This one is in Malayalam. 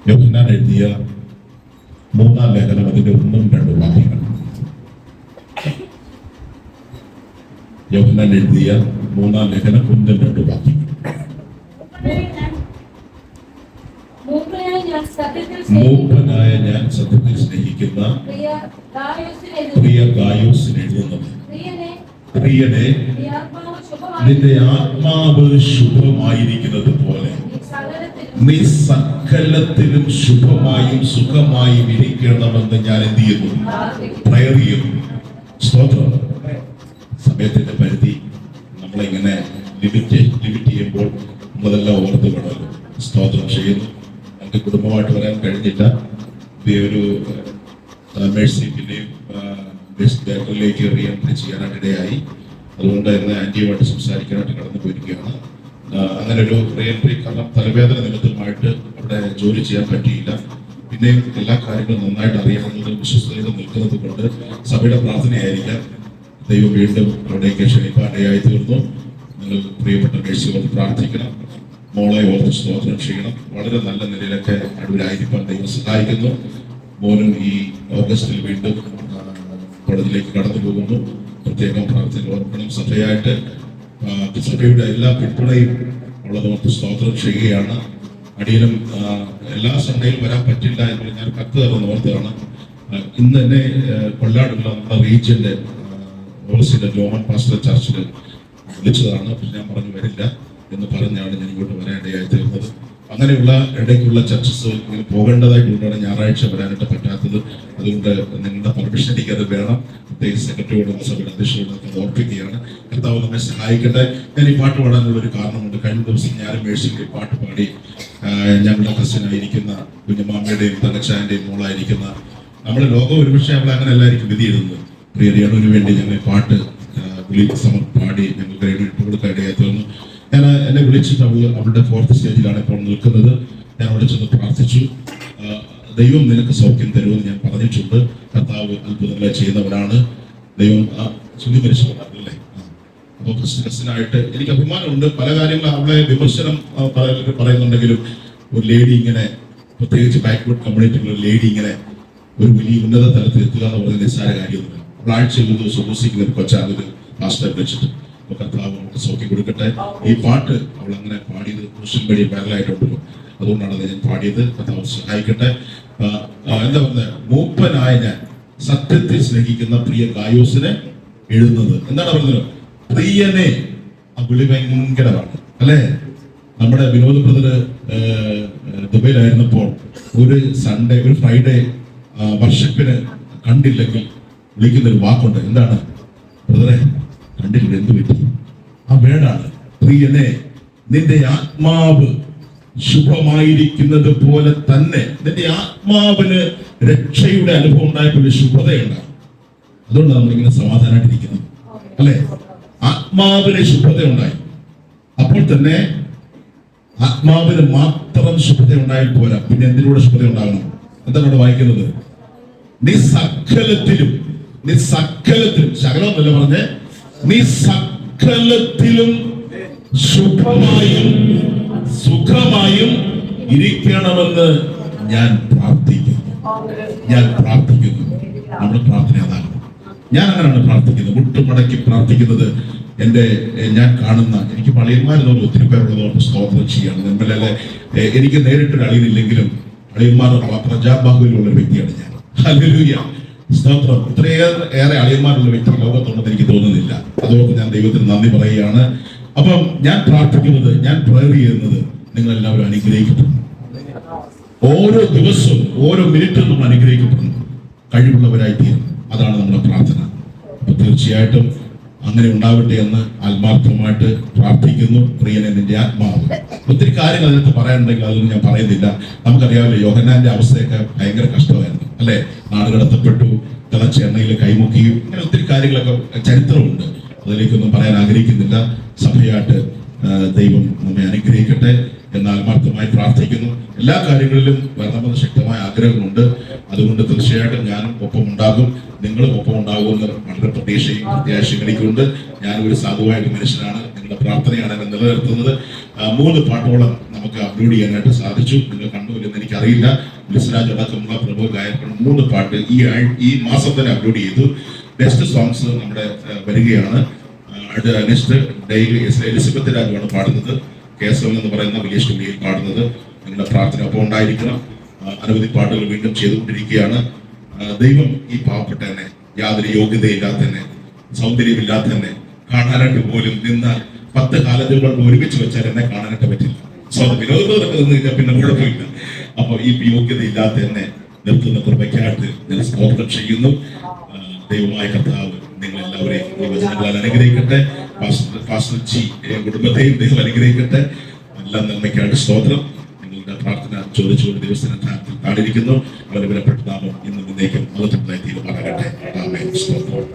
യോഹന്നാൻ എഴുതിയ 3-ാം ലേഖനം അതിന്റെ 1-2 വാക്യങ്ങൾ. യോഹന്നാൻ എഴുതിയ 3-ാം ലേഖനം 1-2 വാക്യങ്ങൾ. മൂപ്പനായ ഞാൻ സത്യത്തിൽ സ്നേഹിക്കുന്ന പ്രിയ ഗായോസിന് എഴുതുന്നത്, പ്രിയനെ, നിന്റെ ആത്മാവ് ശുഭമായിരിക്കുന്നത് പോലെ നീ സകലത്തിലും ശുഭമായും സുഖമായും ഇരിക്കണമെന്ന് ഞാൻ എന്ത് ചെയ്യുന്നു? പ്രയർ ചെയ്യുന്നു. സ്തോത്രം. സമയത്തിന്റെ പരിധി നമ്മളിങ്ങനെ ലിമിറ്റ് ചെയ്യുമ്പോൾ നമ്മളതെല്ലാം ഓർത്ത് വേണമല്ലോ. സ്തോത്രം ചെയ്യുന്നു. നമുക്ക് കുടുംബമായിട്ട് വരാൻ കഴിഞ്ഞില്ല. ഒരു മേഴ്സി പിന്നെയും ബേക്കറിലേക്ക് റീഎൻട്രി ചെയ്യാനായിട്ട് ഇടയായി. അതുകൊണ്ട് ഇന്ന് ആന്റിയുമായിട്ട് സംസാരിക്കാനായിട്ട് കടന്നു പോയിരിക്കുകയാണ്. അങ്ങനെ ഒരു റീഎൻട്രി കാരണം തലവേദന നിമിത്തമായിട്ട് അവിടെ ജോലി ചെയ്യാൻ പറ്റിയില്ല. പിന്നെയും എല്ലാ കാര്യങ്ങളും നന്നായിട്ട് അറിയാവുന്നതും വിശ്വസ്തത നിൽക്കുന്നത് കൊണ്ട് സഭയുടെ പ്രാർത്ഥനയായിരിക്കാം ദൈവം വീണ്ടും അവിടേക്ക് ക്ഷണിപ്പാനിടയായി തീർന്നു. നിങ്ങൾ പ്രിയപ്പെട്ട മേഴ്സിയോട് പ്രാർത്ഥിക്കണം. മോളെ ഓർത്ത് സ്തോത്രം ചെയ്യണം. വളരെ നല്ല നിലയിലൊക്കെ അടൂരായിരിക്കാൻ ദൈവം സഹായിക്കുന്നു. മോനും ഈ ഓഗസ്റ്റിൽ വീണ്ടും കോടതിയിലേക്ക് കടന്നു പോകുന്നു. പ്രത്യേകം പ്രാർത്ഥന ഓർക്കണം. സഭയായിട്ട് സഭയുടെ എല്ലാ പിന്തുണയും ഉള്ളതോർത്ത് സ്തോത്രം ചെയ്യുകയാണ്. അടിയനും എല്ലാ സൺഡേയിലും വരാൻ പറ്റില്ല എന്ന് ഞാൻ കത്ത് തരുന്ന ഓർത്താണ്. ഇന്ന് തന്നെ കൊല്ലാടുള്ള നമ്മുടെ റീജിയന്റെ ഓവർസീന്റെ ജോമൻ പാസ്റ്റർ ചർച്ചിൽ വിളിച്ചതാണ്. ഞാൻ പറഞ്ഞു വരില്ല എന്ന് പറഞ്ഞാണ് ഞാൻ ഇങ്ങോട്ട് വരാനിടയായി തീർന്നത്. അങ്ങനെയുള്ള ഇടയ്ക്കുള്ള ചർച്ചസ് ഇങ്ങനെ പോകേണ്ടതായിട്ടുകൊണ്ടാണ് ഞായറാഴ്ച വരാനായിട്ട് പറ്റാത്തത്. അതുകൊണ്ട് നിങ്ങളുടെ പെർമിഷൻ എനിക്കത് വേണം. പ്രത്യേകിച്ച് സെക്രട്ടറിയോടും സഭയുടെ അധ്യക്ഷരോടും അത് ഓർപ്പിക്കുകയാണ്. കർത്താവ് നമ്മെ സഹായിക്കട്ടെ. ഞാൻ ഈ പാട്ട് പാടാനുള്ള ഒരു കാരണമുണ്ട്. കഴിഞ്ഞ ദിവസം ഞാനും മേഴ്സിക്ക് പാട്ട് പാടി. ഞങ്ങളുടെ കസിനായിരിക്കുന്ന കുഞ്ഞുമാമ്മയുടെയും തങ്കച്ചായന്റെയും മോളായിരിക്കുന്ന നമ്മുടെ ലോകം ഒരുപക്ഷെ അവളെ അങ്ങനെ എല്ലാവർക്കും വിധി എഴുതുന്നത് പ്രിയ രേണുവിന് വേണ്ടി ഞങ്ങൾ പാട്ട് പാടി ഞങ്ങൾക്ക് ഇട്ട് കൊടുക്കാൻ ഇടയായി തീർന്നു. ഞാൻ എന്നെ വിളിച്ചിട്ട് അവളുടെ 4th സ്റ്റേജിലാണ് ഇപ്പോൾ നിൽക്കുന്നത്. ഞാൻ അവിടെ ചെന്ന് പ്രാർത്ഥിച്ചു. ദൈവം നിനക്ക് സൗഖ്യം തരുമെന്ന് ഞാൻ പറഞ്ഞിട്ടുണ്ട്. കർത്താവ് അത്ഭുതങ്ങളെ ചെയ്യുന്നവരാണ്. ദൈവം ചുണ്ടി മരിച്ചവരല്ലേ. അപ്പോൾ കസിനായിട്ട് എനിക്ക് അഭിമാനമുണ്ട്. പല കാര്യങ്ങളും അവളെ വിമർശനം പറയുന്നുണ്ടെങ്കിലും ഒരു ലേഡി ഇങ്ങനെ, പ്രത്യേകിച്ച് ബാക്ക്വേർഡ് കമ്മ്യൂണിറ്റിയിലുള്ള ഒരു ലേഡി ഇങ്ങനെ ഒരു വലിയ ഉന്നത തലത്തിൽ എത്തുക എന്ന് പറയുന്നത് നിസ്സാര കാര്യമൊന്നുമില്ല. അവൾ ആഴ്ചയിൽ ഒരു ദിവസം ഉപസിക്കുന്ന ഒരു കൊച്ചാകുന്നത് പാസ്റ്റർ വെച്ചിട്ട് കർത്താവ് നമുക്ക് സൗഖ്യം കൊടുക്കട്ടെ. ഈ പാട്ട് അവൾ അങ്ങനെ പാടിയത് സോഷ്യൽ മീഡിയ വൈറലായിട്ടുണ്ടല്ലോ. അതുകൊണ്ടാണ് ഞാൻ പാടിയത്. കർത്താവ് സഹായിക്കട്ടെ. എന്താ പറയുക, മൂപ്പനായ ഞാൻ സത്യത്തിൽ സ്നേഹിക്കുന്ന പ്രിയ ഗായോസിനെ എഴുതുന്നത്. എന്താണ് പറയുന്നത്? പ്രിയനെ. ആ വിളി ഭയങ്കരമാണ് അല്ലേ. നമ്മുടെ വിനോദ് ബ്രദർ ദുബൈയിലായിരുന്നപ്പോൾ ഒരു സൺഡേ ഒരു ഫ്രൈഡേ വർഷിപ്പിന് കണ്ടില്ലെങ്കിൽ വിളിക്കുന്നൊരു വാക്കുണ്ട്. എന്താണ്? ബ്രദറെ കണ്ടില്ല, എന്ത് പറ്റി? ആ വേടാണ് പ്രിയനെ, നിന്റെ ആത്മാവ് ശുഭമായിരിക്കുന്നത് പോലെ തന്നെ നിന്റെ ആത്മാവിന് രക്ഷയുടെ അനുഭവം ഉണ്ടായപ്പോൾ ശുഭതയുണ്ടാകും. അതുകൊണ്ടാണ് നമ്മളിങ്ങനെ സമാധാനമായിട്ടിരിക്കുന്നത് അല്ലെ. ആത്മാവിന് ശുഭത ഉണ്ടായി. അപ്പോൾ തന്നെ ആത്മാവിന് മാത്രം ശുഭത ഉണ്ടായാൽ പോരാ, പിന്നെ എന്തിലൂടെ ശുഭത ഉണ്ടാകണം? എന്താണ് അവിടെ വായിക്കുന്നത്? നീ സകലത്തിലും ശകലമൊന്നല്ല പറഞ്ഞേ, നീ സകലത്തിലും ശുഭമായും സുഖമായും ഇരിക്കണമെന്ന് ഞാൻ പ്രാർത്ഥിക്കുന്നു. നമ്മുടെ പ്രാർത്ഥന അതാണ്. ഞാൻ അങ്ങനെയാണ് പ്രാർത്ഥിക്കുന്നത്. മുട്ടുമടക്കി പ്രാർത്ഥിക്കുന്നത്. ഞാൻ കാണുന്ന എനിക്ക് അളിയന്മാരെന്നോട് ഒത്തിരി പേരുള്ളതോട് സ്തോത്രം ചെയ്യാണ്. നമ്മളെ എനിക്ക് നേരിട്ടൊരു അളിയനില്ലെങ്കിലും അളിയന്മാരുടെ പ്രജാബാഹുവിലുള്ള ഒരു വ്യക്തിയാണ് ഞാൻ. ഹല്ലേലൂയ, സ്തോത്രം. ഇത്രയേറെ അളിയന്മാരുള്ള വ്യക്തി ലോകത്തുണ്ടെന്ന് എനിക്ക് തോന്നുന്നില്ല. അതുകൊണ്ട് ഞാൻ ദൈവത്തിന് നന്ദി പറയുകയാണ്. അപ്പം ഞാൻ പ്രാർത്ഥിക്കുന്നത്, ഞാൻ പ്രയർ ചെയ്യുന്നത് നിങ്ങൾ എല്ലാവരും അനുഗ്രഹിക്കപ്പെടുന്നു. ഓരോ ദിവസവും ഓരോ മിനിറ്റും നമ്മൾ അനുഗ്രഹിക്കപ്പെടുന്നു, കഴിവുള്ളവരായി തീരും. അതാണ് നമ്മുടെ പ്രാർത്ഥന. അപ്പൊ തീർച്ചയായിട്ടും അങ്ങനെ ഉണ്ടാവട്ടെ എന്ന് ആത്മാർത്ഥമായിട്ട് പ്രാർത്ഥിക്കുന്നു. പ്രിയനെ, നിന്റെ ആത്മാവ്. ഒത്തിരി കാര്യങ്ങൾ അതിനകത്ത് പറയാനുണ്ടെങ്കിൽ അതൊന്നും ഞാൻ പറയുന്നില്ല. നമുക്കറിയാമല്ലോ യോഹന്നാന്റെ അവസ്ഥയൊക്കെ ഭയങ്കര കഷ്ടമായിരുന്നു അല്ലെ. നാട് കടത്തപ്പെട്ടു, തിളച്ച എണ്ണയിൽ കൈമുക്കിയും, ഇങ്ങനെ ഒത്തിരി കാര്യങ്ങളൊക്കെ ചരിത്രമുണ്ട്. അതിലേക്കൊന്നും പറയാൻ ആഗ്രഹിക്കുന്നില്ല. സഭയായിട്ട് ദൈവം നമ്മെ അനുഗ്രഹിക്കട്ടെ എന്ന് ആത്മാർത്ഥമായി പ്രാർത്ഥിക്കുന്നു. എല്ലാ കാര്യങ്ങളിലും വരണമെന്ന് ശക്തമായ ആഗ്രഹമുണ്ട്. അതുകൊണ്ട് തീർച്ചയായിട്ടും ഞാനും ഒപ്പം ഉണ്ടാകും, നിങ്ങളും ഒപ്പം ഉണ്ടാകുമെന്ന് വളരെ പ്രത്യാശയും എനിക്കുണ്ട്. ഞാനൊരു സാധുവായ മനുഷ്യനാണ്. നിങ്ങളുടെ പ്രാർത്ഥനയാണ് എന്നെ നിലനിർത്തുന്നത്. 3 പാട്ടോളം നമുക്ക് അപ്ലോഡ് ചെയ്യാനായിട്ട് സാധിച്ചു. നിങ്ങൾ കണ്ടുവല്ലെന്ന് എനിക്കറിയില്ല. ലിസ്രാജ് അടക്കമുള്ള പ്രഭു ഗായകർ 3 പാട്ട് ഈ മാസം തന്നെ അപ്ലോഡ് ചെയ്തു. നെക്സ്റ്റ് സോങ്സ് നമ്മുടെ വരികയാണ്. നെക്സ്റ്റ് ഡെയിലി എലിസബത്ത് രാജുവാണ് പാടുന്നത്. കേസവൻ എന്ന് പറയുന്ന വലിയ സ്റ്റുഡിയോയിൽ പാടുന്നത്. നിങ്ങളുടെ പ്രാർത്ഥന ഒപ്പം ഉണ്ടായിരിക്കണം. അനവധി പാട്ടുകൾ വീണ്ടും ചെയ്തുകൊണ്ടിരിക്കുകയാണ്. ദൈവം ഈ പാവപ്പെട്ടെന്നെ, യാതൊരു യോഗ്യതയില്ലാത്തന്നെ, സൗന്ദര്യമില്ലാത്തന്നെ, കാണാനായിട്ട് പോലും നിന്നാൽ 10 കാലത്തുകൾ ഒരുമിച്ച് വെച്ചാൽ എന്നെ കാണാനായിട്ട് പറ്റില്ല. വിനോദത്തോടൊക്കെ നിന്ന് കഴിഞ്ഞാൽ പിന്നെ കുഴപ്പമില്ല. അപ്പൊ ഈ യോഗ്യതയില്ലാത്ത എന്നെ നിർത്തുന്ന കൃപയ്ക്കായിട്ട് ഞാൻ സ്തോത്രം ചെയ്യുന്നു. ദൈവമായ കർത്താവ് നിങ്ങളെല്ലാവരെയും ഈ വചനങ്ങളാൽ അനുഗ്രഹിക്കട്ടെ. പാസ്റ്റർ ജി കുടുംബത്തെയും ദൈവം അനുഗ്രഹിക്കട്ടെ. എല്ലാ നന്മയ്ക്കായിട്ട് സ്തോത്രം. നിങ്ങളുടെ പ്രാർത്ഥന ചോദിച്ചുകൊണ്ട് ദിവസത്തിന് താടിയിരിക്കുന്നു. വളരെ വിലപ്പെട്ട നാമം ഇന്നും ഇന്നേക്കും മഹത്വമായി തീരുമാനമാകട്ടെ. ആമേൻ. സ്തോത്രം.